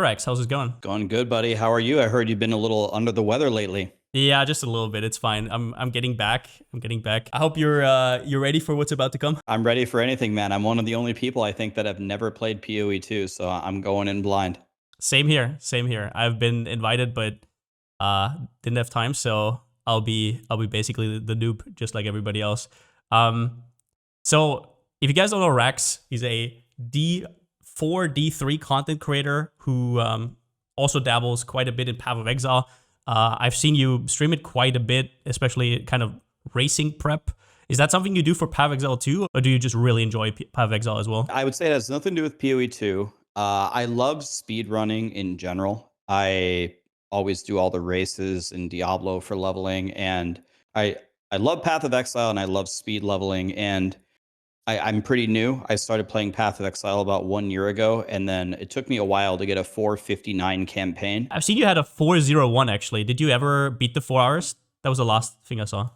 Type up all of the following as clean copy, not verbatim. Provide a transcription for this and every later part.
Raxx, how's it going? Going good, buddy. How are you? I heard you've been a little under the weather lately. Yeah, just a little bit. It's fine. I'm getting back. I'm getting back. I hope you're ready for what's about to come. I'm ready for anything, man. I'm one of the only people I think that have never played PoE2, so I'm going in blind. Same here. Same here. I've been invited, but didn't have time, so I'll be basically the noob, just like everybody else. So if you guys don't know Raxx, he's a D4, D3 content creator who also dabbles quite a bit in Path of Exile. I've seen you stream it quite a bit, especially kind of racing prep. Is that something you do for Path of Exile too, or do you just really enjoy Path of Exile as well? I would say it has nothing to do with PoE2. I love speedrunning in general. I always do all the races in Diablo for leveling, and I love Path of Exile and I love speed leveling, and I'm pretty new. I started playing Path of Exile about 1 year ago, and then it took me a while to get a 4:59 campaign. I've seen you had a 4:01 actually. Did you ever beat the 4 hours? That was the last thing I saw.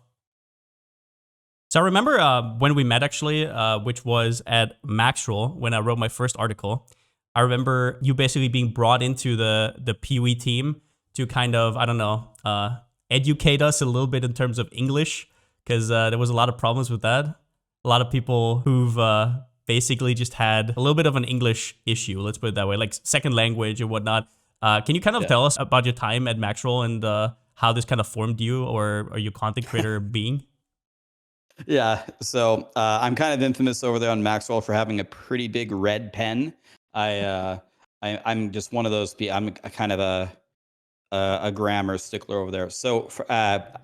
So I remember when we met actually, which was at Maxroll when I wrote my first article. I remember you basically being brought into the PoE team to kind of, I don't know, educate us a little bit in terms of English, because there was a lot of problems with that. A lot of people who've basically just had a little bit of an English issue, let's put it that way, like second language and whatnot. Can you kind of tell us about your time at Maxroll and how this kind of formed you or your content creator being? Yeah, so I'm kind of infamous over there on Maxwell for having a pretty big red pen. I'm just one of those people. I'm a kind of a grammar stickler over there. So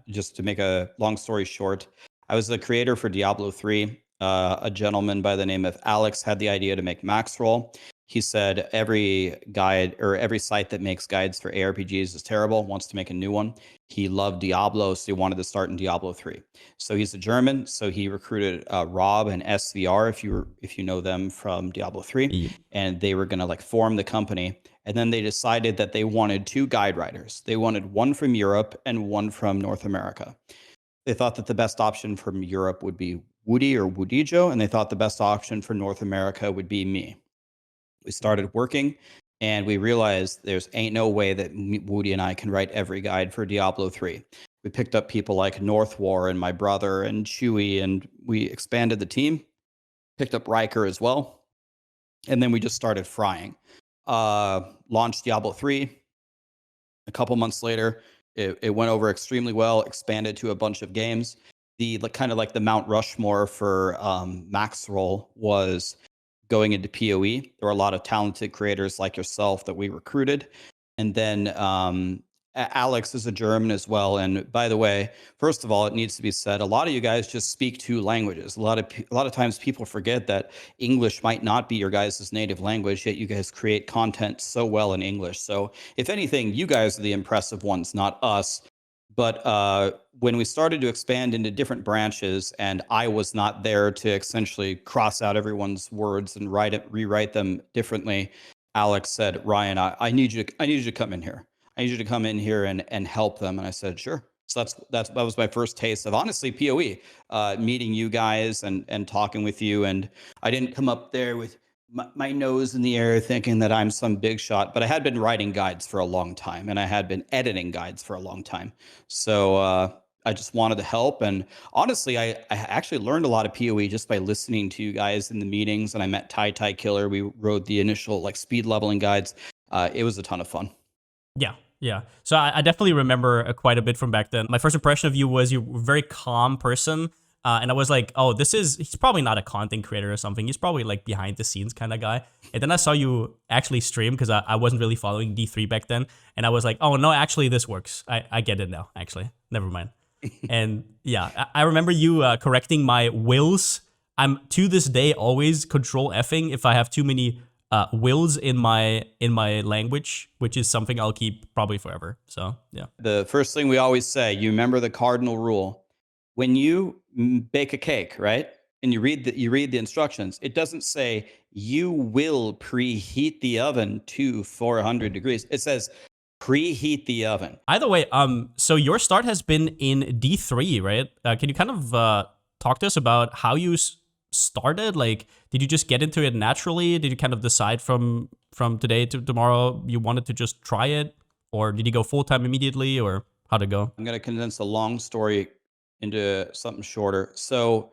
just to make a long story short, I was the creator for Diablo 3. A gentleman by the name of Alex had the idea to make Maxroll. He said every guide or every site that makes guides for ARPGs is terrible, wants to make a new one. He loved Diablo, so he wanted to start in Diablo 3. So he's a German, so he recruited Rob and SVR, if you know them from Diablo 3, Yeah. and they were going to like form the company. And then they decided that they wanted 2 guide writers. They wanted one from Europe and one from North America. They thought that the best option from Europe would be Woody or Woodijo, and they thought the best option for North America would be me. We started working, and we realized there's ain't no way that Woody and I can write every guide for Diablo 3. We picked up people like Northwar and my brother and Chewy, and we expanded the team, picked up Riker as well, and then we just started frying. Launched Diablo 3. A couple months later, it went over extremely well, expanded to a bunch of games. The kind of like the Mount Rushmore for Maxroll was going into PoE. There were a lot of talented creators like yourself that we recruited. And then Alex is a German as well. And by the way, first of all, it needs to be said, a lot of you guys just speak 2 languages. A lot of times people forget that English might not be your guys' native language, yet you guys create content so well in English. So if anything, you guys are the impressive ones, not us. But when we started to expand into different branches, and I was not there to essentially cross out everyone's words and rewrite them differently, Alex said, "Ryan, I need you to come in here. I need you to come in here and help them." And I said, "Sure." So that was my first taste of honestly PoE, meeting you guys and talking with you. And I didn't come up there with my nose in the air thinking that I'm some big shot, but I had been writing guides for a long time, and I had been editing guides for a long time. So I just wanted to help. And honestly, I actually learned a lot of PoE just by listening to you guys in the meetings. And I met Ty Killer. We wrote the initial like speed leveling guides. It was a ton of fun. Yeah. Yeah. So I definitely remember quite a bit from back then. My first impression of you was you're a very calm person. And I was like, oh, he's probably not a content creator or something. He's probably like behind the scenes kind of guy. And then I saw you actually stream because I wasn't really following D3 back then. And I was like, oh, no, actually, this works. I get it now, actually. Never mind. And yeah, I remember you correcting my wills. I'm to this day always control Fing if I have too many wills in my language, which is something I'll keep probably forever. So yeah. The first thing we always say, you remember the cardinal rule. When you bake a cake, right, and you read the instructions, it doesn't say you will preheat the oven to 400 degrees. It says preheat the oven. Either way, so your start has been in D3, right? Can you kind of talk to us about how you started? Like, did you just get into it naturally? Did you kind of decide from from today to tomorrow you wanted to just try it, or did you go full time immediately, or how'd it go? I'm going to condense a long story into something shorter. So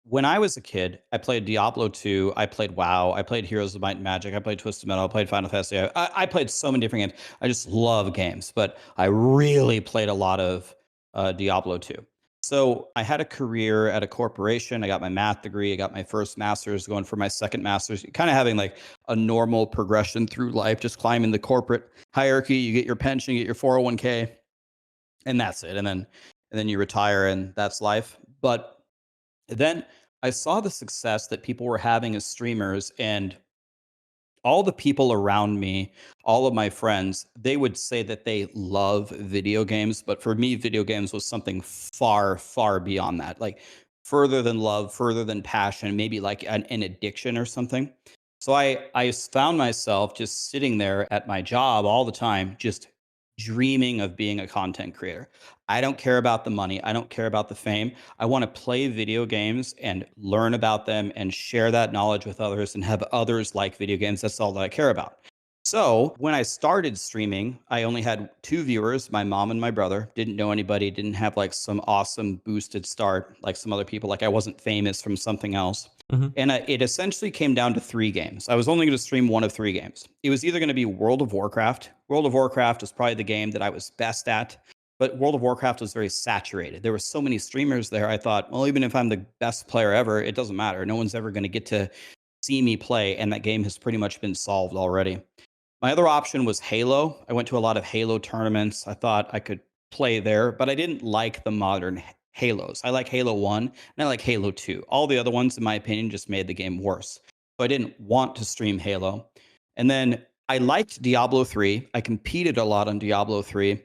when I was a kid, I played Diablo 2, I played WoW, I played Heroes of Might and Magic, I played Twisted Metal, I played Final Fantasy. I played so many different games. I just love games, but I really played a lot of Diablo 2. So I had a career at a corporation. I got my math degree. I got my first master's, going for my second master's, kind of having like a normal progression through life, just climbing the corporate hierarchy. You get your pension, you get your 401k, and that's it. And then you retire, and that's life. But then I saw the success that people were having as streamers, and all the people around me, all of my friends, they would say that they love video games. But for me, video games was something far, far beyond that. Like further than love, further than passion, maybe like an addiction or something. So I found myself just sitting there at my job all the time, just dreaming of being a content creator. I don't care about the money. I don't care about the fame. I want to play video games and learn about them and share that knowledge with others and have others like video games. That's all that I care about. So when I started streaming, I only had 2 viewers, my mom and my brother. Didn't know anybody, didn't have like some awesome boosted start like some other people. Like I wasn't famous from something else. Mm-hmm. And it essentially came down to 3 games. I was only going to stream one of 3 games. It was either going to be World of Warcraft. World of Warcraft is probably the game that I was best at. But World of Warcraft was very saturated. There were so many streamers there. I thought, well, even if I'm the best player ever, it doesn't matter. No one's ever going to get to see me play. And that game has pretty much been solved already. My other option was Halo. I went to a lot of Halo tournaments. I thought I could play there, but I didn't like the modern Halos. I like Halo 1 and I like Halo 2. All the other ones, in my opinion, just made the game worse. So I didn't want to stream Halo. And then I liked Diablo 3. I competed a lot on Diablo 3.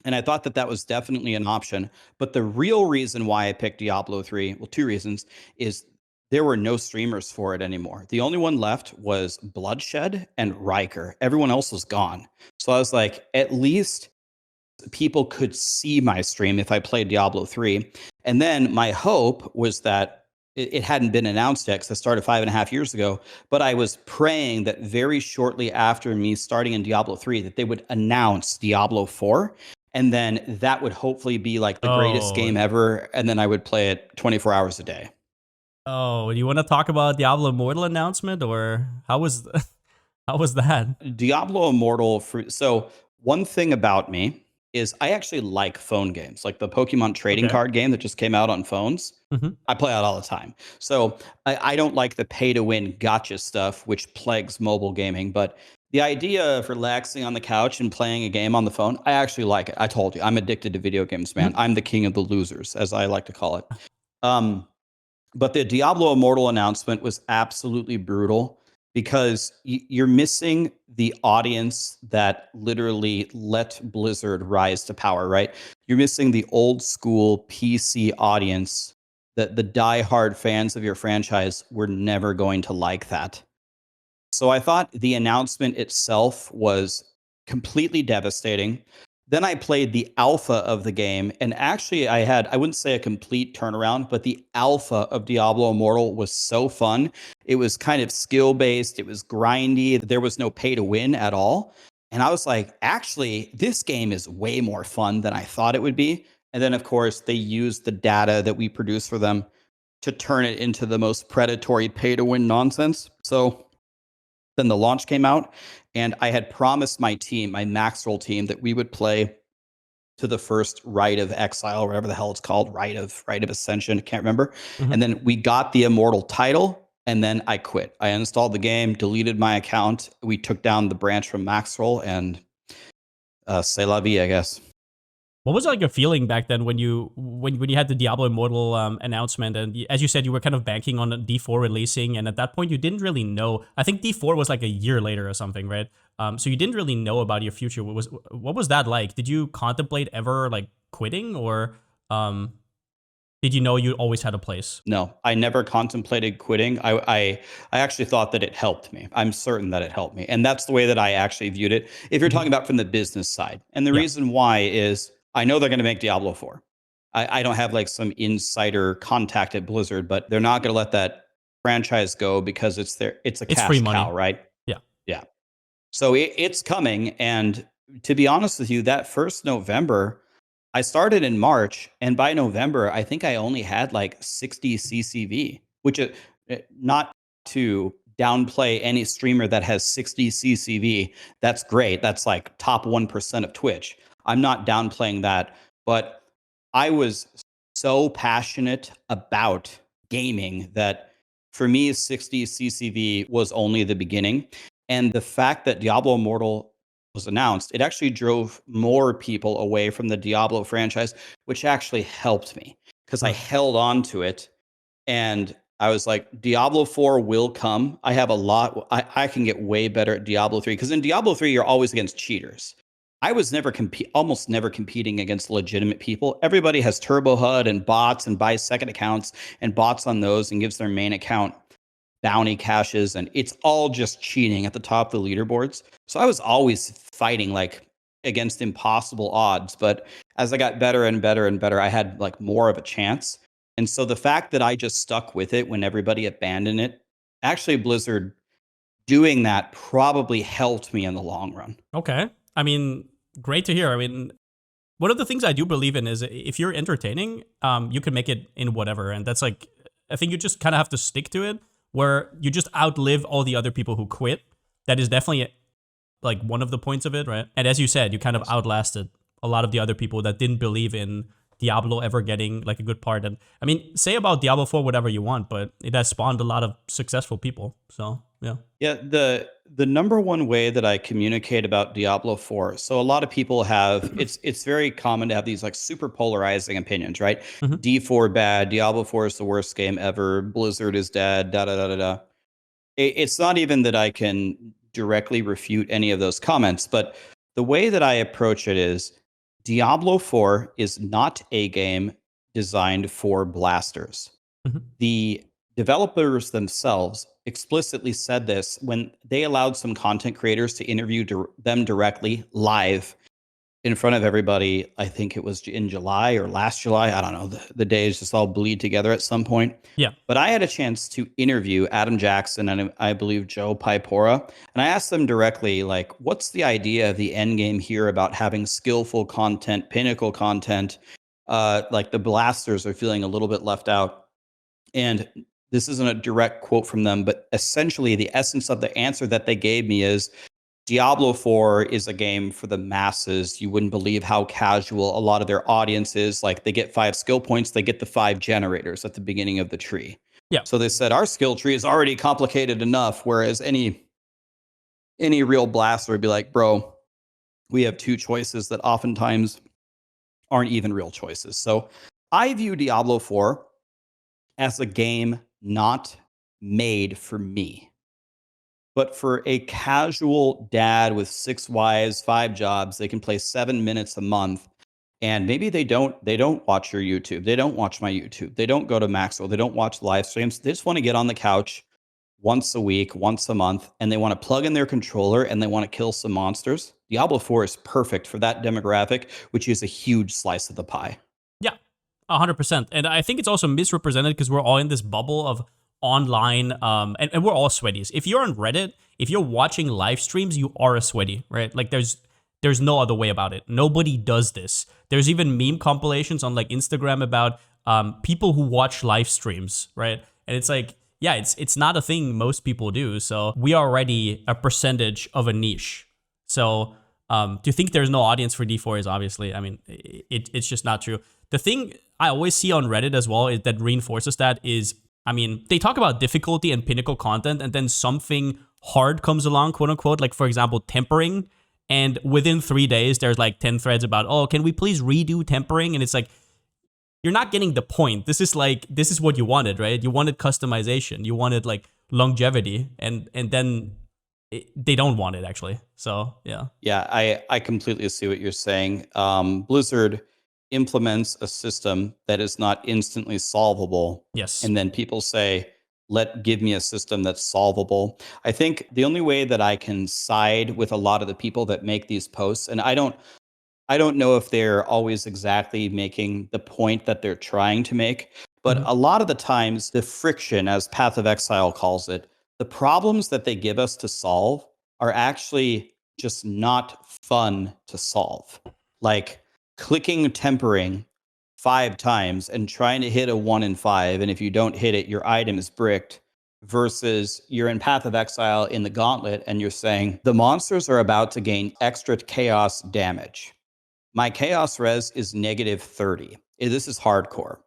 And I thought that that was definitely an option. But the real reason why I picked Diablo 3, well, 2 reasons, is there were no streamers for it anymore. The only one left was Bloodshed and Riker. Everyone else was gone. So I was like, at least people could see my stream if I played Diablo 3. And then my hope was that it hadn't been announced yet because I started 5.5 years ago. But I was praying that very shortly after me starting in Diablo 3, that they would announce Diablo 4. And then that would hopefully be like the greatest game ever. And then I would play it 24 hours a day. Oh, you want to talk about Diablo Immortal announcement, or how was that? Diablo Immortal. So one thing about me is I actually like phone games, like the Pokemon trading card game that just came out on phones. Mm-hmm. I play that all the time. So I don't like the pay to win gotcha stuff, which plagues mobile gaming. But the idea of relaxing on the couch and playing a game on the phone, I actually like it. I told you, I'm addicted to video games, man. Mm-hmm. I'm the king of the losers, as I like to call it. But the Diablo Immortal announcement was absolutely brutal because you're missing the audience that literally let Blizzard rise to power, right? You're missing the old school PC audience, that the diehard fans of your franchise were never going to like that. So I thought the announcement itself was completely devastating. Then I played the alpha of the game, and actually I wouldn't say a complete turnaround, but the alpha of Diablo Immortal was so fun. It was kind of skill based, it was grindy, there was no pay to win at all. And I was like, actually, this game is way more fun than I thought it would be. And then, of course, they used the data that we produce for them to turn it into the most predatory pay to win nonsense. So then the launch came out, and I had promised my team, my Maxroll team, that we would play to the first Rite of Exile, whatever the hell it's called, Rite of Ascension, I can't remember. Mm-hmm. And then we got the Immortal title, and then I quit. I installed the game, deleted my account. We took down the branch from Maxroll, and c'est la vie, I guess. What was like your feeling back then when you had the Diablo Immortal announcement, and as you said, you were kind of banking on D4 releasing, and at that point you didn't really know. I think D4 was like a year later or something, right? So you didn't really know about your future. What was that like? Did you contemplate ever like quitting, or did you know you always had a place? No, I never contemplated quitting. I actually thought that it helped me. I'm certain that it helped me. And that's the way that I actually viewed it. If you're talking about from the business side. And the reason why is I know they're going to make Diablo 4. I don't have like some insider contact at Blizzard, but they're not going to let that franchise go because it's a cash free money. cow, right? Yeah. So it's coming. And to be honest with you, that first November, I started in March, and by November, I think I only had like 60 CCV, which is not to downplay any streamer that has 60 CCV. That's great. That's like top 1% of Twitch. I'm not downplaying that, but I was so passionate about gaming that for me, 60 CCV was only the beginning. And the fact that Diablo Immortal was announced, it actually drove more people away from the Diablo franchise, which actually helped me because I held on to it. And I was like, Diablo 4 will come. I have a lot. I can get way better at Diablo 3 because in Diablo 3, you're always against cheaters. I was almost never competing against legitimate people. Everybody has Turbo HUD and bots and buys second accounts and bots on those and gives their main account bounty caches, and it's all just cheating at the top of the leaderboards. So I was always fighting like against impossible odds. But as I got better and better and better, I had like more of a chance. And so the fact that I just stuck with it when everybody abandoned it, actually Blizzard doing that probably helped me in the long run. Okay. I mean, great to hear. I mean, one of the things I do believe in is if you're entertaining, you can make it in whatever. And that's like, I think you just kind of have to stick to it, where you just outlive all the other people who quit. That is definitely like one of the points of it, right? And as you said, you kind of outlasted a lot of the other people that didn't believe in Diablo ever getting like a good part. And I mean, say about Diablo 4 whatever you want, but it has spawned a lot of successful people. So yeah. Yeah, the number one way that I communicate about Diablo 4. So a lot of people have it's very common to have these like super polarizing opinions, right? Mhm. D4 bad, Diablo 4 is the worst game ever, Blizzard is dead, da da da da da. It's not even that I can directly refute any of those comments, but the way that I approach it is Diablo 4 is not a game designed for blasters. Mhm. The developers themselves explicitly said this when they allowed some content creators to interview them directly live in front of everybody. I think it was in July or last July. I don't know. The days just all bleed together at some point. Yeah. But I had a chance to interview Adam Jackson and I believe Joe Pipora. And I asked them directly, like, what's the idea of the end game here about having skillful content, pinnacle content? Like the blasters are feeling a little bit left out. And this isn't a direct quote from them, but essentially the essence of the answer that they gave me is Diablo 4 is a game for the masses. You wouldn't believe how casual a lot of their audience is. Like they get 5 skill points, they get the 5 generators at the beginning of the tree. Yeah. So they said our skill tree is already complicated enough, whereas any real blaster would be like, bro, we have 2 choices that oftentimes aren't even real choices. So I view Diablo 4 as a game not made for me, but for a casual dad with 6 wives, 5 jobs. They can play 7 minutes a month, and maybe they don't watch your YouTube. They don't watch my YouTube. They don't go to Maxroll. They don't watch live streams. They just want to get on the couch once a week, once a month, and they want to plug in their controller and they want to kill some monsters. Diablo 4 is perfect for that demographic, which is a huge slice of the pie. Yeah, 100%. And I think it's also misrepresented because we're all in this bubble of online, and we're all sweaties. If you're on Reddit, if you're watching live streams, you are a sweaty, right? Like there's no other way about it. Nobody does this. There's even meme compilations on like Instagram about people who watch live streams, right? And it's like, yeah, it's not a thing most people do. So we are already a percentage of a niche. So to think there's no audience for D4 is obviously, I mean, it's just not true. The thing I always see on Reddit as well is that reinforces that is, I mean, they talk about difficulty and pinnacle content, and then something hard comes along, quote unquote, like for example, tempering. And within 3 days, there's like 10 threads about, oh, can we please redo tempering? And it's like, you're not getting the point. This is what you wanted, right? You wanted customization. You wanted like longevity, and then they don't want it actually. So yeah. Yeah, I completely see what you're saying. Blizzard implements a system that is not instantly solvable. Yes. And then people say, give me a system that's solvable. I think the only way that I can side with a lot of the people that make these posts, and I don't know if they're always exactly making the point that they're trying to make, but a lot of the times the friction, as Path of Exile calls it, the problems that they give us to solve are actually just not fun to solve. Like clicking tempering 5 times and trying to hit a 1 in 5, and if you don't hit it, your item is bricked, versus you're in Path of Exile in the Gauntlet and you're saying, the monsters are about to gain extra chaos damage. My chaos res is negative 30. This is hardcore.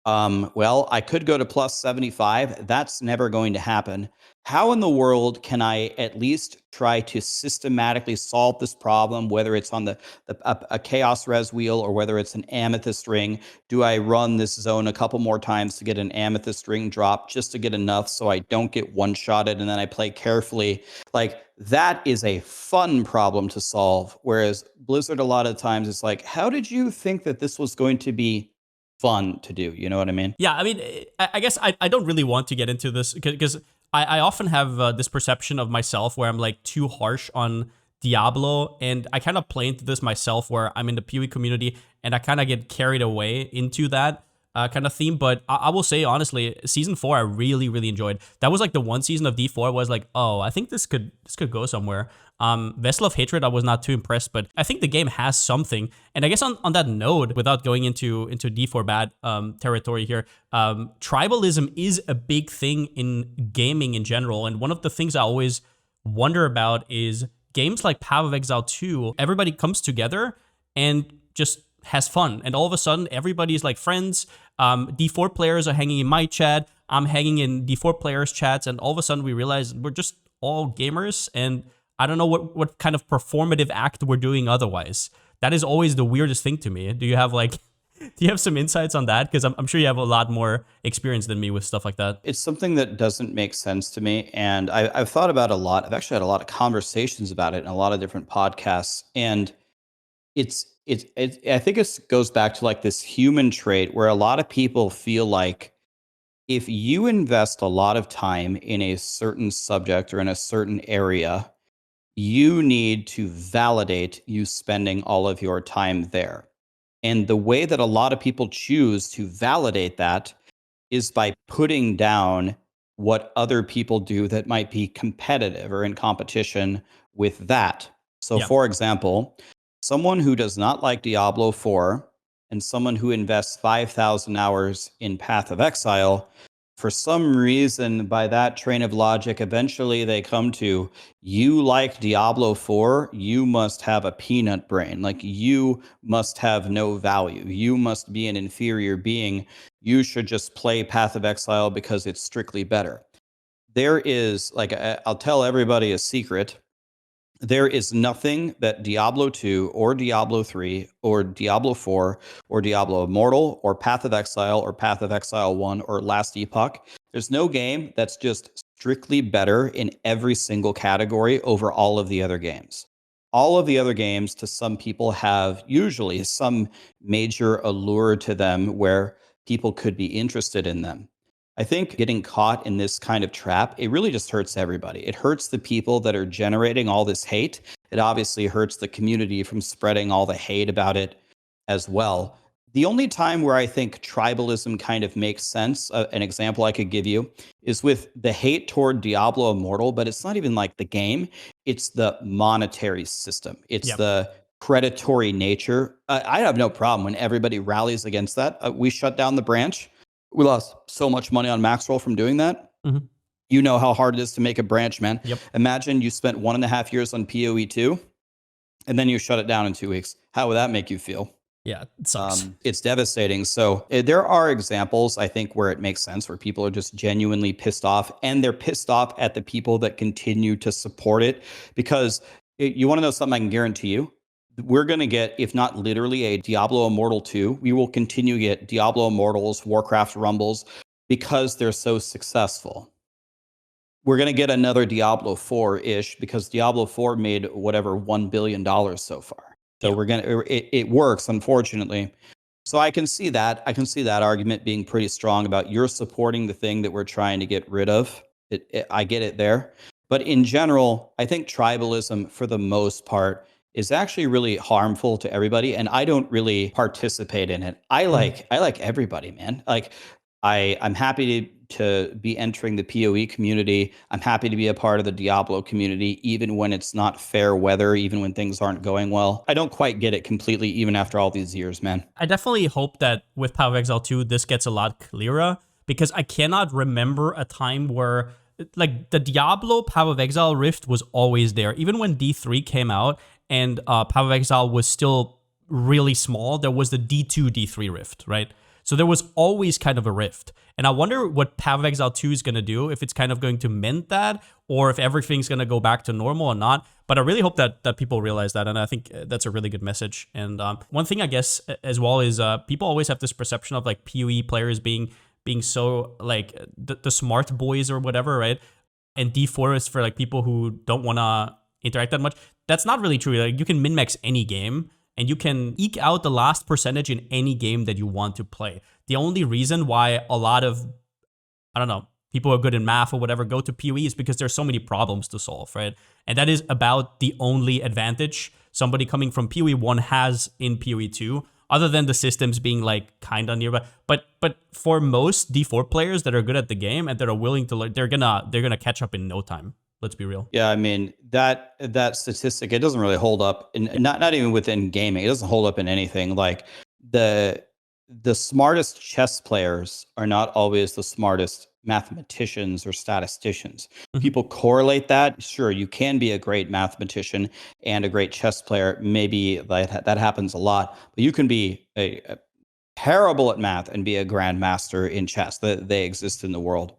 Well, I could go to plus 75. That's never going to happen. How in the world can I at least try to systematically solve this problem, whether it's on a chaos res wheel or whether it's an amethyst ring? Do I run this zone a couple more times to get an amethyst ring drop just to get enough so I don't get one-shotted, and then I play carefully? Like, that is a fun problem to solve. Whereas Blizzard, a lot of times, it's like, how did you think that this was going to be fun to do? You know what I mean? Yeah, I mean, I guess I don't really want to get into this because I often have this perception of myself where I'm like too harsh on Diablo, and I kind of play into this myself where I'm in the PoE community and I kind of get carried away into that kind of theme. But I will say honestly, season 4 I really enjoyed. That was like the one season of D4 was like, oh, I think this could go somewhere. Vessel of Hatred, I was not too impressed, but I think the game has something. And I guess on that note, without going into D4 bad territory here, tribalism is a big thing in gaming in general. And one of the things I always wonder about is games like Path of Exile 2, everybody comes together and just has fun. And all of a sudden, everybody's like friends. D4 players are hanging in my chat. I'm hanging in D4 players' chats. And all of a sudden, we realize we're just all gamers. And I don't know what kind of performative act we're doing otherwise. That is always the weirdest thing to me. Do you have some insights on that? Because I'm sure you have a lot more experience than me with stuff like that. It's something that doesn't make sense to me. And I've thought about it a lot. I've actually had a lot of conversations about it in a lot of different podcasts. And I think it goes back to like this human trait where a lot of people feel like if you invest a lot of time in a certain subject or in a certain area, you need to validate you spending all of your time there. And the way that a lot of people choose to validate that is by putting down what other people do that might be competitive or in competition with that. So, Yeah. for example, someone who does not like Diablo 4 and someone who invests 5,000 hours in Path of Exile, for some reason, by that train of logic, eventually they come to, you like Diablo 4, you must have a peanut brain. Like, you must have no value. You must be an inferior being. You should just play Path of Exile because it's strictly better. There is, like, I'll tell everybody a secret. There is nothing that Diablo 2 or Diablo 3 or Diablo 4 or Diablo Immortal or Path of Exile or Path of Exile 1 or Last Epoch. There's no game that's just strictly better in every single category over all of the other games. All of the other games, to some people, have usually some major allure to them where people could be interested in them. I think getting caught in this kind of trap, it really just hurts everybody. It hurts the people that are generating all this hate. It obviously hurts the community from spreading all the hate about it as well. The only time where I think tribalism kind of makes sense, an example I could give you, is with the hate toward Diablo Immortal, but it's not even like the game. It's the monetary system. It's the predatory nature. I have no problem when everybody rallies against that. We shut down the branch. We lost so much money on Maxroll from doing that. Mm-hmm. You know how hard it is to make a branch, man. Yep. Imagine you spent 1.5 years on PoE2 and then you shut it down in 2 weeks. How would that make you feel? Yeah, it sucks. It's devastating. So there are examples, I think, where it makes sense, where people are just genuinely pissed off, and they're pissed off at the people that continue to support it. Because you want to know something I can guarantee you? We're going to get, if not literally, a Diablo Immortal 2. We will continue to get Diablo Immortals, Warcraft Rumbles, because they're so successful. We're going to get another Diablo 4-ish because Diablo 4 made whatever $1 billion so far. So we're going to, it works, unfortunately. So I can see that. I can see that argument being pretty strong about you're supporting the thing that we're trying to get rid of. I get it there. But in general, I think tribalism, for the most part, is actually really harmful to everybody, and I don't really participate in it. I like everybody, man. Like I'm happy to be entering the PoE community. I'm happy to be a part of the Diablo community, even when it's not fair weather, even when things aren't going well. I don't quite get it completely, even after all these years, man. I definitely hope that with Power of Exile 2, this gets a lot clearer, because I cannot remember a time where, like, the Diablo Power of Exile rift was always there. Even when D3 came out and Power of Exile was still really small, there was the D2, D3 rift, right? So there was always kind of a rift. And I wonder what Power of Exile 2 is going to do, if it's kind of going to mend that, or if everything's going to go back to normal or not. But I really hope that people realize that, and I think that's a really good message. And one thing, I guess, as well, is people always have this perception of, like, PoE players being so, like, the smart boys or whatever, right? And D4 is for, like, people who don't want to interact that much. That's not really true. Like, you can min-max any game, and you can eke out the last percentage in any game that you want to play. The only reason why a lot of, I don't know, people who are good in math or whatever go to PoE is because there's so many problems to solve, right? And that is about the only advantage somebody coming from PoE 1 has in PoE 2, other than the systems being, like, kind of nearby. But for most D4 players that are good at the game and that are willing to learn, they're gonna catch up in no time. Let's be real. Yeah, I mean, that statistic, it doesn't really hold up, in not even within gaming. It doesn't hold up in anything. Like, the smartest chess players are not always the smartest mathematicians or statisticians. Mhm. People correlate that. Sure, you can be a great mathematician and a great chess player. Maybe that happens a lot, but you can be a terrible at math and be a grandmaster in chess. They exist in the world.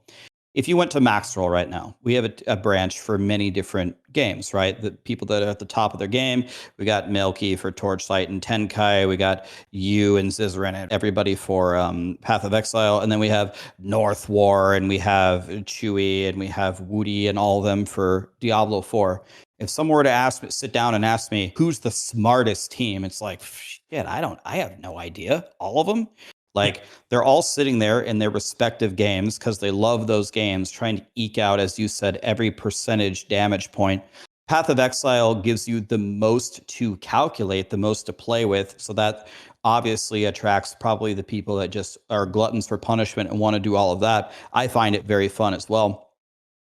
If you went to Maxroll right now, we have a branch for many different games, right? The people that are at the top of their game, we got Milky for Torchlight and Tenkai, we got you and Zizaran and everybody for Path of Exile, and then we have North War, and we have Chewy, and we have Woody, and all of them for Diablo 4. If someone were to sit down and ask me who's the smartest team, it's like, shit, I have no idea. All of them. Like, they're all sitting there in their respective games because they love those games, trying to eke out, as you said, every percentage damage point. Path of Exile gives you the most to calculate, the most to play with. So that obviously attracts probably the people that just are gluttons for punishment and want to do all of that. I find it very fun as well.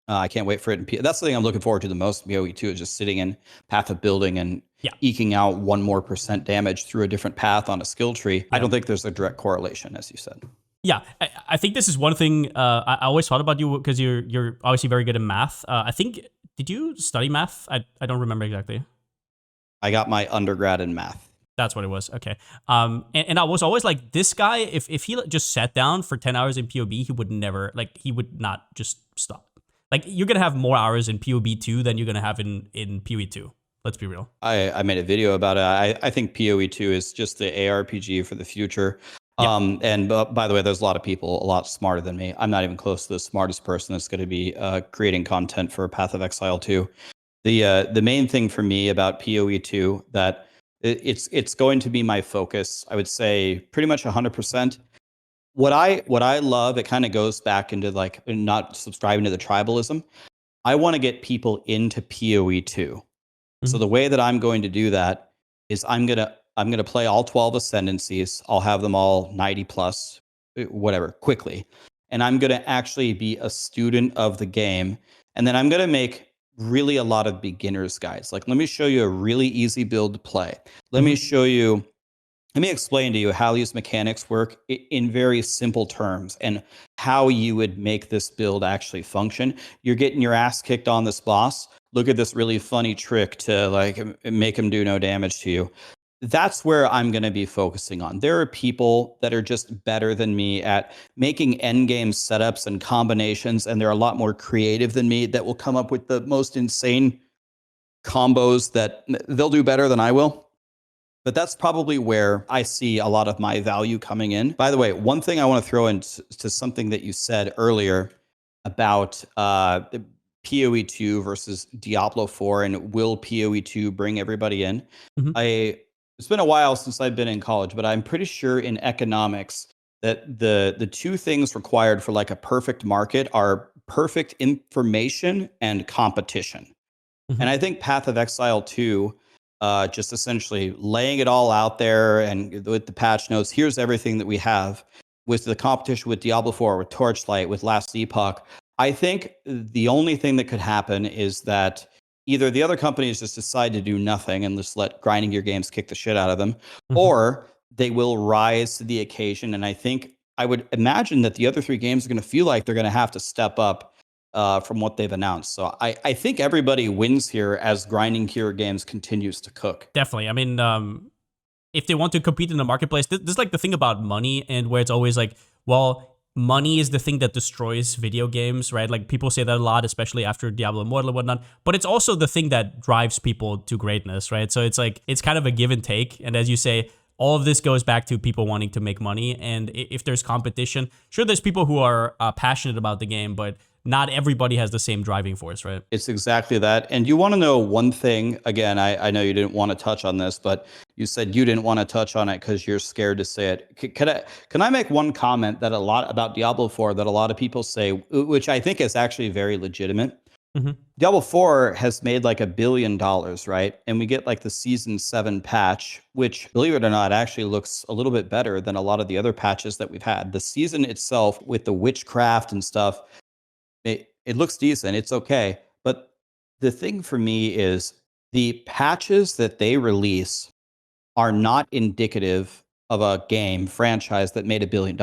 I can't wait for it. That's the thing I'm looking forward to the most. PoE2 is just sitting in Path of Building and eking out 1% more damage through a different path on a skill tree. I don't think there's a direct correlation, as you said. Yeah, I think this is one thing I always thought about you, because you're obviously very good in math. I think, did you study math? I don't remember exactly. I got my undergrad in math. That's what it was. Okay. And I was always like, this guy, if he just sat down for 10 hours in PoB, he would not just stop. Like, you're going to have more hours in PoB2 than you're going to have in PoE2. Let's be real. I made a video about it. I think PoE2 is just the ARPG for the future. And by the way, there's a lot of people a lot smarter than me. I'm not even close to the smartest person that's going to be creating content for Path of Exile 2. The main thing for me about PoE2, that it's going to be my focus, I would say pretty much 100%. What I love, it kind of goes back into, like, not subscribing to the tribalism. I want to get people into PoE2. So the way that I'm going to do that is I'm gonna play all 12 ascendancies. I'll have them all 90 plus, whatever, quickly, and I'm gonna actually be a student of the game, and then I'm gonna make really a lot of beginners guides. Like, let me show you a really easy build to play. Let me explain to you how these mechanics work in very simple terms, and how you would make this build actually function. You're getting your ass kicked on this boss. Look at this really funny trick to, like, make him do no damage to you. That's where I'm going to be focusing on. There are people that are just better than me at making endgame setups and combinations, and they're a lot more creative than me, that will come up with the most insane combos that they'll do better than I will. But that's probably where I see a lot of my value coming in. By the way, one thing I want to throw into something that you said earlier about PoE2 versus Diablo 4, and will PoE2 bring everybody in? It's been a while since I've been in college, but I'm pretty sure in economics that the two things required for, like, a perfect market are perfect information and competition. And I think Path of Exile 2, just essentially laying it all out there, and with the patch notes, here's everything that we have. with the competition with Diablo 4, with Torchlight, with Last Epoch, I think the only thing that could happen is that either the other companies just decide to do nothing and just let grinding gear games kick the shit out of them, or they will rise to the occasion. And I would imagine that the other three games are going to feel like they're going to have to step up from what they've announced. So I think everybody wins here as grinding gear games continues to cook. Definitely. I mean, if they want to compete in the marketplace, this is like the thing about money, and where it's always like, well, money is the thing that destroys video games, right? Like people say that a lot, especially after Diablo Immortal and whatnot, but it's also the thing that drives people to greatness, right? So it's like, it's kind of a give and take. And as you say, all of this goes back to people wanting to make money. And if there's competition, sure, there's people who are passionate about the game, but not everybody has the same driving force, right? It's exactly that. And you want to know one thing, again, I know you didn't want to touch on this, but you said you didn't want to touch on it because you're scared to say it. Can I make one comment that a lot about Diablo 4 that a lot of people say, which I think is actually very legitimate? Diablo 4 has made like $1 billion, right? And we get like the season 7 patch, which, believe it or not, actually looks a little bit better than a lot of the other patches that we've had. The season itself with the witchcraft and stuff, it looks decent. It's okay. But the thing for me is the patches that they release are not indicative of a game franchise that made $1 billion.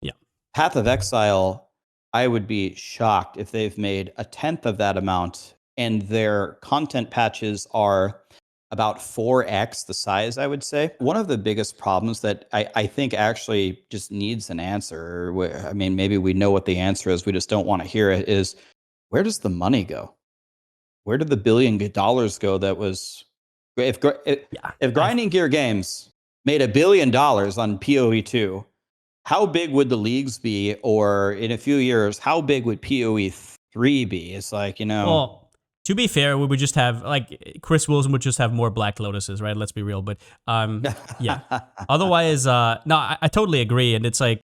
Yeah. Path of Exile, I would be shocked if they've made a tenth of that amount, and their content patches are about 4x the size, I would say. One of the biggest problems that I think actually just needs an answer, I mean, maybe we know what the answer is, we just don't want to hear it, is where does the money go? Where did the $1 billion go that was... If grinding gear games made $1 billion on PoE2, how big would the leagues be? Or in a few years, how big would PoE3 be? It's like, Well, to be fair, we would just have, like, Chris Wilson would just have more Black Lotuses, right? Let's be real. But yeah. Otherwise, no, I totally agree. And it's like,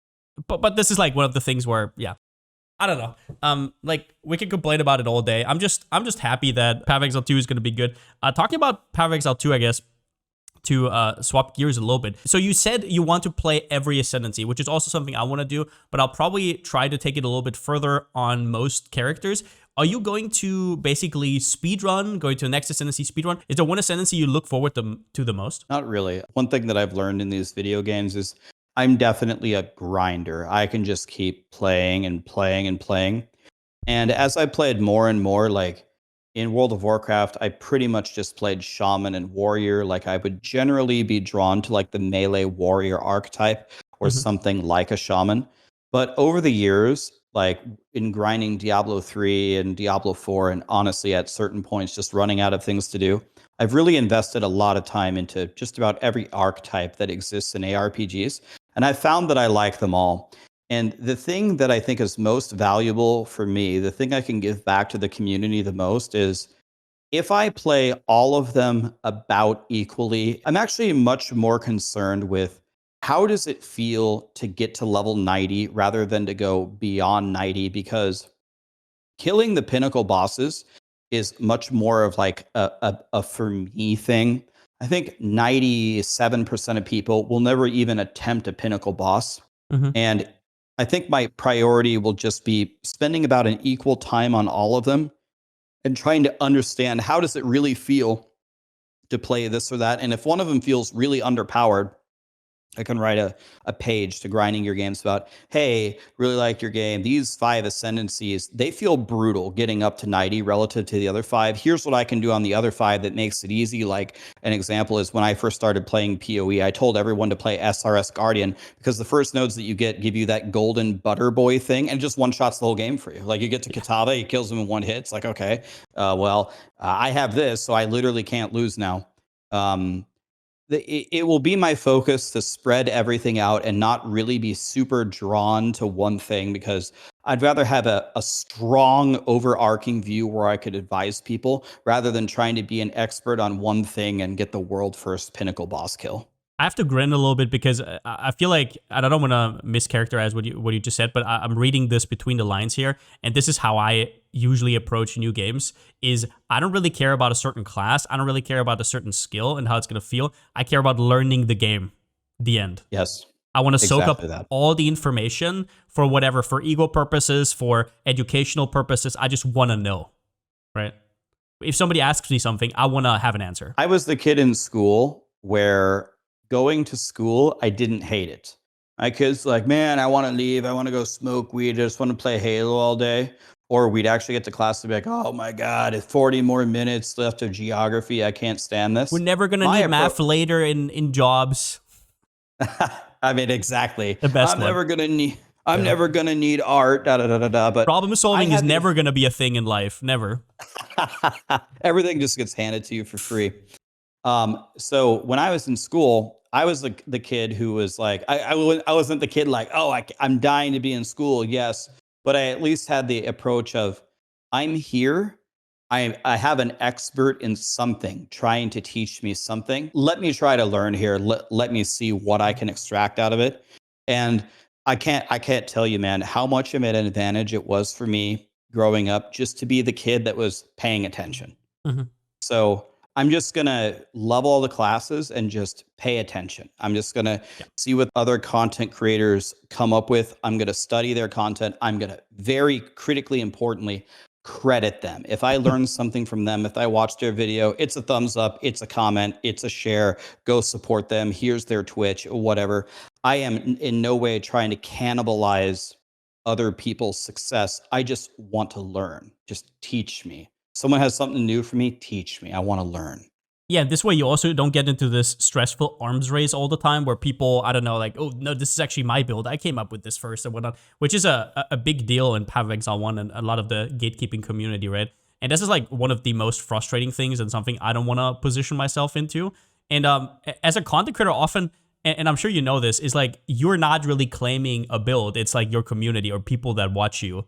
but this is like one of the things where, yeah, I don't know. Like, we can complain about it all day. I'm just happy that Path of Exile 2 is going to be good. Talking about Path of Exile 2, I guess, to swap gears a little bit. So you said you want to play every Ascendancy, which is also something I want to do, but I'll probably try to take it a little bit further on most characters. Are you going to basically speedrun, going to the next Ascendancy speedrun? Is there one Ascendancy you look forward to the most? Not really. One thing that I've learned in these video games is I'm definitely a grinder. I can just keep playing and playing and playing. And as I played more and more, like in World of Warcraft, I pretty much just played Shaman and Warrior. Like I would generally be drawn to like the melee warrior archetype or something like a Shaman. But over the years, like in grinding Diablo 3 and Diablo 4, and honestly at certain points just running out of things to do, I've really invested a lot of time into just about every archetype that exists in ARPGs. And I've found that I like them all. And the thing that I think is most valuable for me, the thing I can give back to the community the most is if I play all of them about equally, I'm actually much more concerned with how does it feel to get to level 90 rather than to go beyond 90, because killing the pinnacle bosses is much more of like a for me thing. I think 97% of people will never even attempt a pinnacle boss. And I think my priority will just be spending about an equal time on all of them and trying to understand how does it really feel to play this or that. And if one of them feels really underpowered, I can write a page to grinding your games about, hey, really like your game. These 5 ascendancies, they feel brutal getting up to 90 relative to the other 5. Here's what I can do on the other 5 that makes it easy. Like an example is when I first started playing PoE, I told everyone to play SRS Guardian because the first nodes that you get give you that golden butter boy thing and just one-shots the whole game for you. Like you get to Kitava, he kills him in 1 hit. It's like, okay, I have this, so I literally can't lose now. It will be my focus to spread everything out and not really be super drawn to one thing, because I'd rather have a strong overarching view where I could advise people rather than trying to be an expert on one thing and get the world first pinnacle boss kill. I have to grin a little bit because I feel like, I don't want to mischaracterize what you just said, but I'm reading this between the lines here, and this is how I usually approach new games. Is I don't really care about a certain class, I don't really care about a certain skill and how it's going to feel. I care about learning the game. The end. Yes. I want to soak Exactly up that. all the information for whatever, for ego purposes, for educational purposes. I just want to know, right? If somebody asks me something, I want to have an answer. I was the kid in school where going to school, I didn't hate it. My kids like, man, I want to leave. I want to go smoke weed. I just want to play Halo all day. Or we'd actually get to class and be like, oh my God, it's 40 more minutes left of geography. I can't stand this. We're never going to My need math later in jobs. I mean, exactly. The best I'm one. never gonna need. I'm never gonna need art. Da da da da da. But Problem I solving is had never going to be a thing in life. Never. everything just gets handed to you for free. So when I was in school, I was the kid who was like, I wasn't the kid like, oh, I'm dying to be in school. Yes. But I at least had the approach of, I'm here. I have an expert in something trying to teach me something. Let me try to learn here. Let me see what I can extract out of it. And I can't tell you, man, how much of an advantage it was for me growing up just to be the kid that was paying attention. Mhm. So I'm just going to love all the classes and just pay attention. I'm just going to see what other content creators come up with. I'm going to study their content. I'm going to very critically importantly credit them. If I learn something from them, if I watch their video, it's a thumbs up, it's a comment, it's a share, go support them. Here's their Twitch, whatever. I am in no way trying to cannibalize other people's success. I just want to learn. Just teach me. Someone has something new for me, teach me. I want to learn. Yeah, this way you also don't get into this stressful arms race all the time where people, I don't know, like, oh, no, this is actually my build. I came up with this first and whatnot, which is a big deal in Path of Exile 1 and a lot of the gatekeeping community, right? And this is like one of the most frustrating things and something I don't want to position myself into. And as a content creator, often, and I'm sure you know this, is like you're not really claiming a build. It's like your community or people that watch you.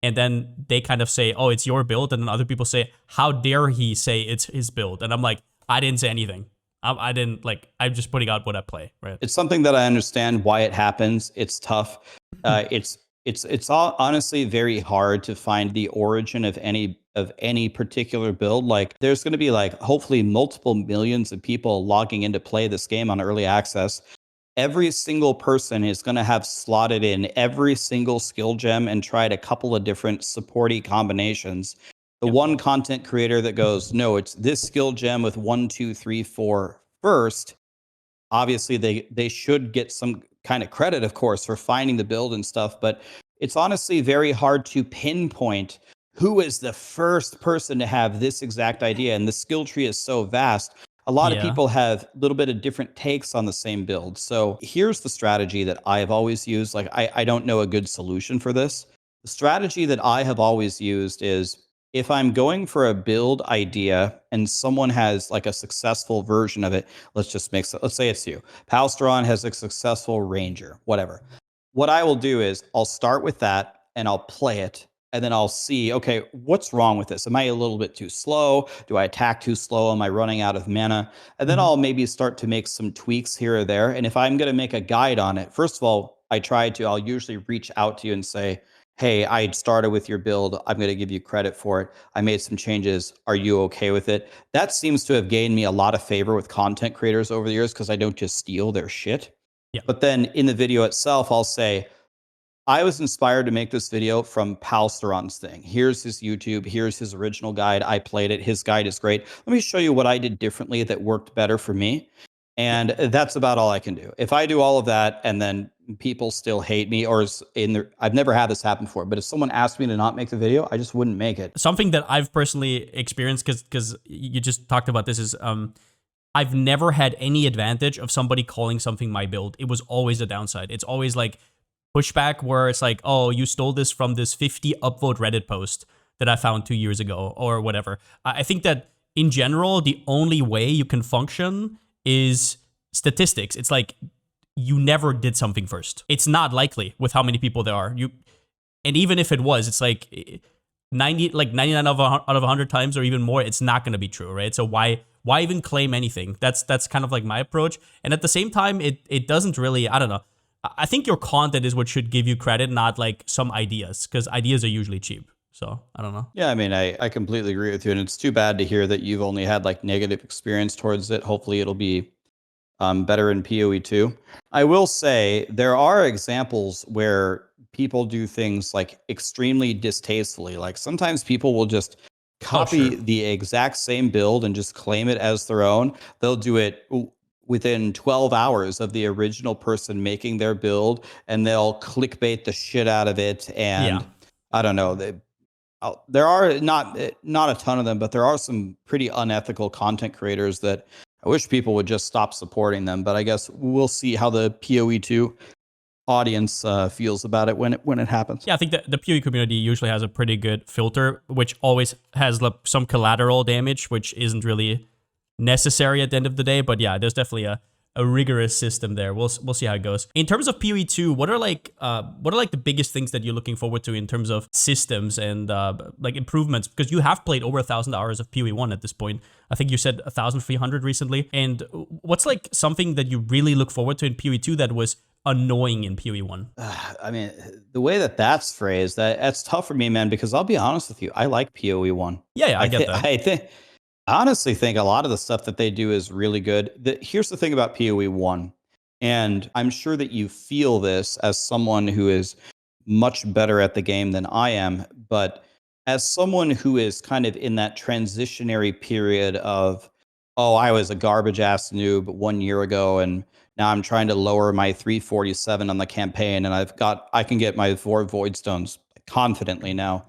And then they kind of say, oh, it's your build. And then other people say, how dare he say it's his build? And I'm like, I didn't say anything. I didn't like, I'm just putting out what I play, right? It's something that I understand why it happens. It's tough. It's all honestly very hard to find the origin of any particular build. Like there's going to be like hopefully multiple millions of people logging in to play this game on early access. Every single person is going to have slotted in every single skill gem and tried a couple of different supporty combinations. The one content creator that goes, no, it's this skill gem with 1, 2, 3, 4 first. Obviously, they should get some kind of credit, of course, for finding the build and stuff. But it's honestly very hard to pinpoint who is the first person to have this exact idea. And the skill tree is so vast. A lot of people have a little bit of different takes on the same build. So here's the strategy that I have always used. Like, I don't know a good solution for this. The strategy that I have always used is if I'm going for a build idea and someone has like a successful version of it, let's say it's you. Palsteron has a successful ranger, whatever. What I will do is I'll start with that and I'll play it. And then I'll see, okay, what's wrong with this? Am I a little bit too slow? Do I attack too slow? Am I running out of mana? And then I'll maybe start to make some tweaks here or there. And if I'm going to make a guide on it, first of all, I'll usually reach out to you and say, hey, I started with your build. I'm going to give you credit for it. I made some changes. Are you okay with it? That seems to have gained me a lot of favor with content creators over the years because I don't just steal their shit. Yeah. But then in the video itself, I'll say, I was inspired to make this video from Palsteron's thing. Here's his YouTube. Here's his original guide. I played it. His guide is great. Let me show you what I did differently that worked better for me. And that's about all I can do. If I do all of that and then people still hate me I've never had this happen before, but if someone asked me to not make the video, I just wouldn't make it. Something that I've personally experienced, because you just talked about this, is I've never had any advantage of somebody calling something my build. It was always a downside. It's always like pushback where it's like, oh, you stole this from this 50 upvote Reddit post that I found 2 years ago or whatever. I think that in general, the only way you can function is statistics. It's like you never did something first. It's not likely with how many people there are. And even if it was, it's like 99 out of 100 times or even more, it's not going to be true, right? So why even claim anything? That's kind of like my approach. And at the same time, it doesn't really, I don't know. I think your content is what should give you credit, not like some ideas, because ideas are usually cheap. So I don't know. Yeah, I mean, I completely agree with you. And it's too bad to hear that you've only had like negative experience towards it. Hopefully it'll be better in PoE2. I will say there are examples where people do things like extremely distastefully. Like sometimes people will just copy the exact same build and just claim it as their own. They'll do it within 12 hours of the original person making their build, and they'll clickbait the shit out of it. And I don't know, there are not a ton of them, but there are some pretty unethical content creators that I wish people would just stop supporting them. But I guess we'll see how the PoE2 audience feels about it when it happens. Yeah, I think that the PoE community usually has a pretty good filter, which always has some collateral damage, which isn't really necessary at the end of the day. But yeah, there's definitely a rigorous system there. We'll see how it goes. In terms of PoE2, what are like the biggest things that you're looking forward to in terms of systems and like improvements? Because you have played over 1,000 hours of PoE1 at this point. I think you said 1,300 recently. And what's like something that you really look forward to in PoE2 that was annoying in PoE1? I mean, the way that's phrased, that's tough for me, man, because I'll be honest with you, I like PoE1. Yeah, I get that. I honestly think a lot of the stuff that they do is really good. Here's the thing about PoE1, and I'm sure that you feel this as someone who is much better at the game than I am, but as someone who is kind of in that transitionary period of, oh, I was a garbage ass noob 1 year ago, and now I'm trying to lower my 347 on the campaign, and I can get my 4 void stones confidently now.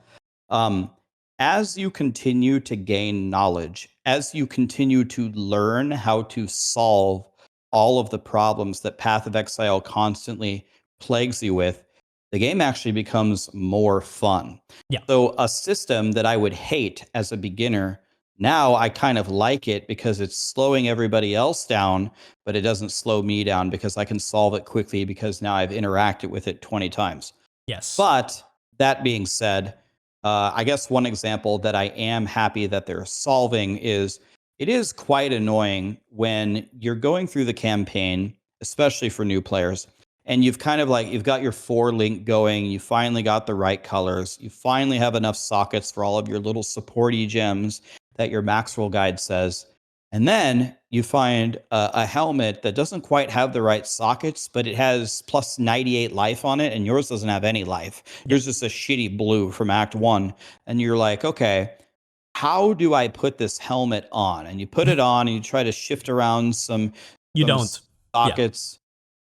As you continue to gain knowledge, as you continue to learn how to solve all of the problems that Path of Exile constantly plagues you with, the game actually becomes more fun. Yeah. So a system that I would hate as a beginner, now I kind of like it because it's slowing everybody else down, but it doesn't slow me down because I can solve it quickly because now I've interacted with it 20 times. Yes. But that being said, I guess one example that I am happy that they're solving is it is quite annoying when you're going through the campaign, especially for new players, and you've got your 4 link going, you finally got the right colors, you finally have enough sockets for all of your little supporty gems that your Maxroll guide says. And then you find a helmet that doesn't quite have the right sockets, but it has plus 98 life on it, and yours doesn't have any life. Yours is a shitty blue from Act 1. And you're like, okay, how do I put this helmet on? And you put it on, and you try to shift around some sockets.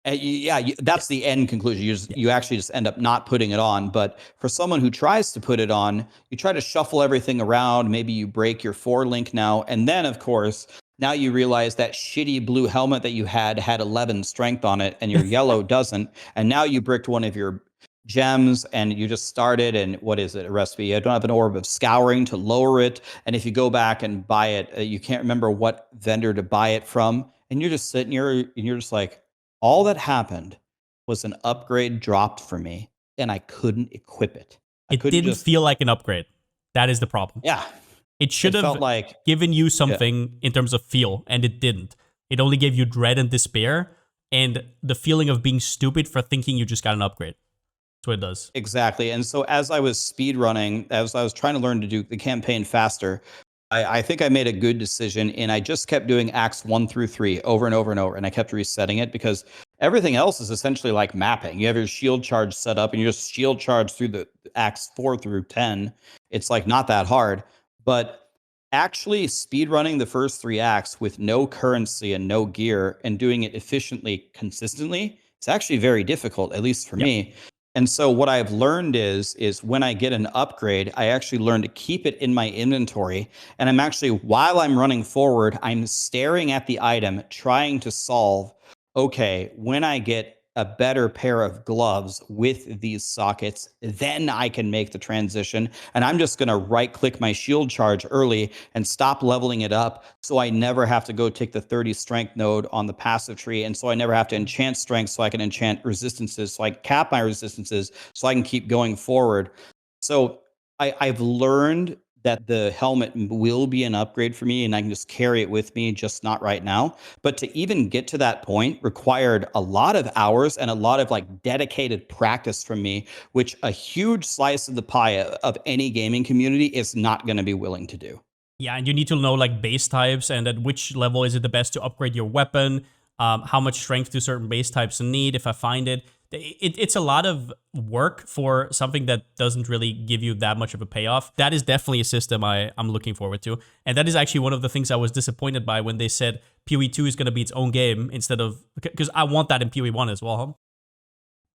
That's the end conclusion. You actually just end up not putting it on. But for someone who tries to put it on, you try to shuffle everything around. Maybe you break your 4 link now. And then, of course, now you realize that shitty blue helmet that you had 11 strength on it, and your yellow doesn't. And now you bricked one of your gems, and you just started, and what is it, a recipe? You don't have an orb of scouring to lower it. And if you go back and buy it, you can't remember what vendor to buy it from. And you're just sitting here, and you're just like, all that happened was an upgrade dropped for me, and I couldn't equip it. It didn't feel like an upgrade. That is the problem. Yeah. It should have given you something in terms of feel, and it didn't. It only gave you dread and despair and the feeling of being stupid for thinking you just got an upgrade. That's what it does. Exactly. And so as I was speedrunning, as I was trying to learn to do the campaign faster, I think I made a good decision, and I just kept doing acts 1 through 3 over and over and over, and I kept resetting it because everything else is essentially like mapping. You have your shield charge set up, and you just shield charge through the acts 4 through 10. It's like not that hard, but actually speedrunning the first 3 acts with no currency and no gear and doing it efficiently, consistently, it's actually very difficult, at least for me. And so what I've learned is when I get an upgrade, I actually learn to keep it in my inventory. And I'm actually, while I'm running forward, I'm staring at the item, trying to solve, okay, when I get a better pair of gloves with these sockets, then I can make the transition. And I'm just going to right click my shield charge early and stop leveling it up, so I never have to go take the 30 strength node on the passive tree. And so I never have to enchant strength, so I can enchant resistances, so I cap my resistances, so I can keep going forward. So I've learned that the helmet will be an upgrade for me, and I can just carry it with me, just not right now. But to even get to that point required a lot of hours and a lot of like dedicated practice from me, which a huge slice of the pie of any gaming community is not going to be willing to do. Yeah, and you need to know like base types and at which level is it the best to upgrade your weapon. how much strength do certain base types need if I find it. It's a lot of work for something that doesn't really give you that much of a payoff. That is definitely a system I'm looking forward to. And that is actually one of the things I was disappointed by when they said PoE2 is going to be its own game instead of, because I want that in PoE1 as well.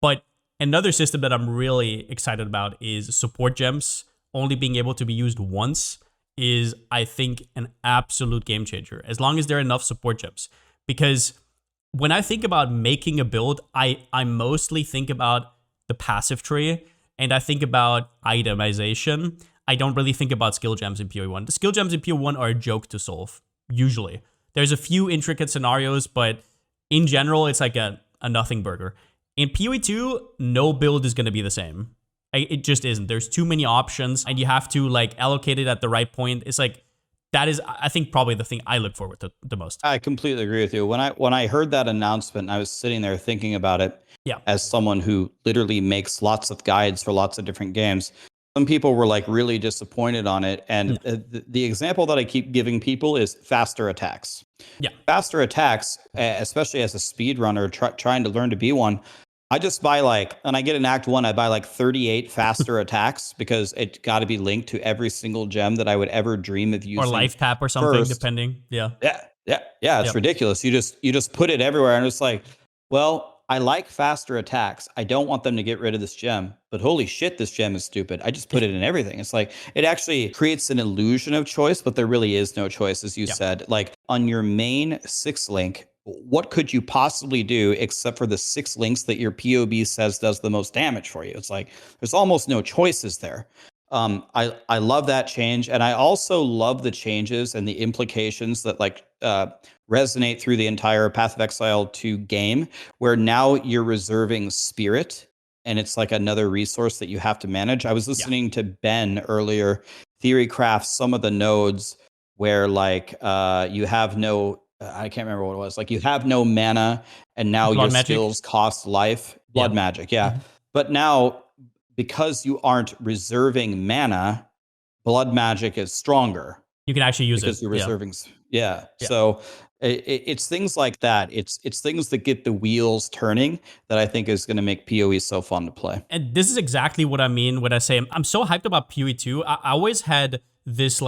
But another system that I'm really excited about is support gems only being able to be used once is, I think, an absolute game changer, as long as there are enough support gems. Because when I think about making a build, I mostly think about the passive tree, and I think about itemization. I don't really think about skill gems in PoE1. The skill gems in PoE1 are a joke to solve, usually. There's a few intricate scenarios, but in general, it's like a nothing burger. In PoE2, no build is going to be the same. It just isn't. There's too many options, and you have to like allocate it at the right point. It's like, that is, I think, probably the thing I look forward to the most. I completely agree with you. When I heard that announcement, I was sitting there thinking about it. Yeah. As someone who literally makes lots of guides for lots of different games, some people were like really disappointed on it. And the example that I keep giving people is faster attacks. Yeah. Faster attacks, especially as a speedrunner trying to learn to be one. I just buy and I get an Act 1, I buy 38 faster attacks because it got to be linked to every single gem that I would ever dream of using. Or life tap or something, first. Depending. Yeah. Yeah. It's ridiculous. You just put it everywhere, and it's like, well, I like faster attacks. I don't want them to get rid of this gem, but holy shit, this gem is stupid. I just put it in everything. It's like, it actually creates an illusion of choice, but there really is no choice, as you said. Like on your main 6 link, what could you possibly do except for the 6 links that your POB says does the most damage for you? It's like, there's almost no choices there. I love that change. And I also love the changes and the implications that resonate through the entire Path of Exile 2 game, where now you're reserving spirit, and it's like another resource that you have to manage. I was listening to Ben earlier theory craft some of the nodes where you have no, I can't remember what it was. Like you have no mana, and now Blood your magic. skills cost life. Blood magic, But now, because you aren't reserving mana, blood magic is stronger. You can actually use because it. you're reserving. So it's things like that. It's things that get the wheels turning that I think is going to make PoE so fun to play. And this is exactly what I mean when I say I'm so hyped about PoE2. I always had this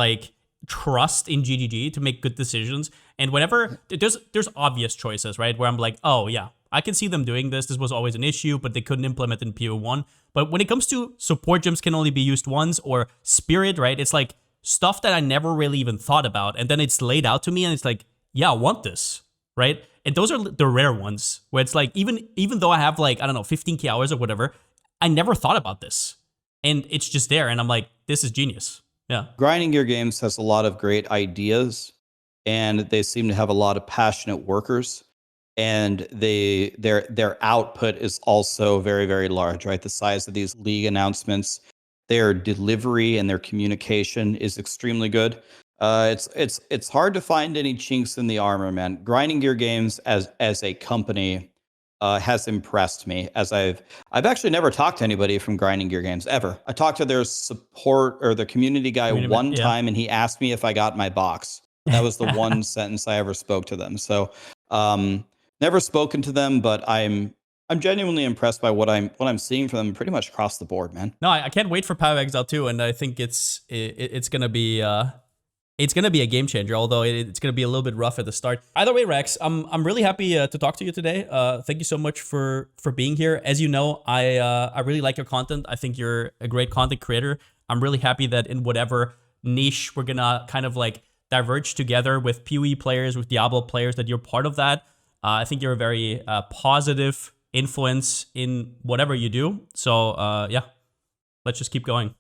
trust in GGG to make good decisions. And whenever there's obvious choices, right? Where I'm like, oh yeah, I can see them doing this. This was always an issue, but they couldn't implement it in PoE1. But when it comes to support gems can only be used once, or spirit, right? It's like stuff that I never really even thought about. And then it's laid out to me and it's like, yeah, I want this, right? And those are the rare ones where it's like, even though I have I don't know, 15K hours or whatever, I never thought about this. And it's just there. And I'm like, this is genius. Yeah. Grinding Gear Games has a lot of great ideas, and they seem to have a lot of passionate workers, and their output is also very, very large, right? The size of these league announcements, their delivery and their communication is extremely good. It's hard to find any chinks in the armor, man. Grinding Gear Games as a company has impressed me, as I've actually never talked to anybody from Grinding Gear Games ever. I talked to their support or the community guy one time, and he asked me if I got my box. That was the one sentence I ever spoke to them. So never spoken to them, but I'm genuinely impressed by what I'm seeing from them pretty much across the board, man. No, I can't wait for Path of Exile 2, and I think it's gonna be a game changer, although it's going to be a little bit rough at the start. Either way, Raxx, I'm really happy to talk to you today. Thank you so much for being here. As you know, I really like your content. I think you're a great content creator. I'm really happy that in whatever niche we're going to kind of diverge together with PoE players, with Diablo players, that you're part of that. I think you're a very positive influence in whatever you do. So yeah, let's just keep going.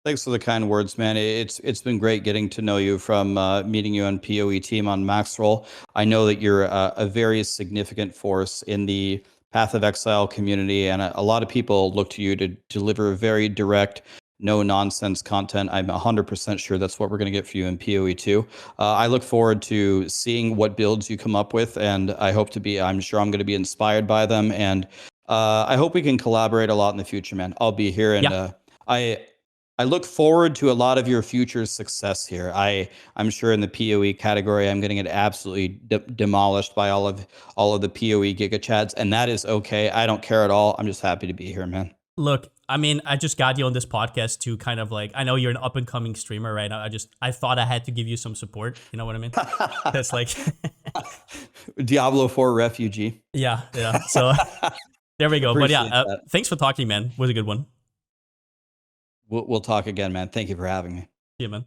Thanks for the kind words, man. It's been great getting to know you from meeting you on PoE team on Maxroll. I know that you're a very significant force in the Path of Exile community, and a lot of people look to you to deliver very direct, no-nonsense content. I'm 100% sure that's what we're going to get for you in PoE2. I look forward to seeing what builds you come up with, and I'm sure I'm going to be inspired by them, and I hope we can collaborate a lot in the future, man. I'll be here, and I look forward to a lot of your future success here. I'm sure in the PoE category, I'm going to get absolutely demolished by all of the PoE Giga Chads, and that is okay. I don't care at all. I'm just happy to be here, man. Look, I mean, I just got you on this podcast to kind of like, I know you're an up and coming streamer right now. I thought I had to give you some support. You know what I mean? That's like Diablo 4 refugee. Yeah. So there we go. But yeah, Appreciate thanks for talking, man. It was a good one. We'll talk again, man. Thank you for having me. Yeah, man.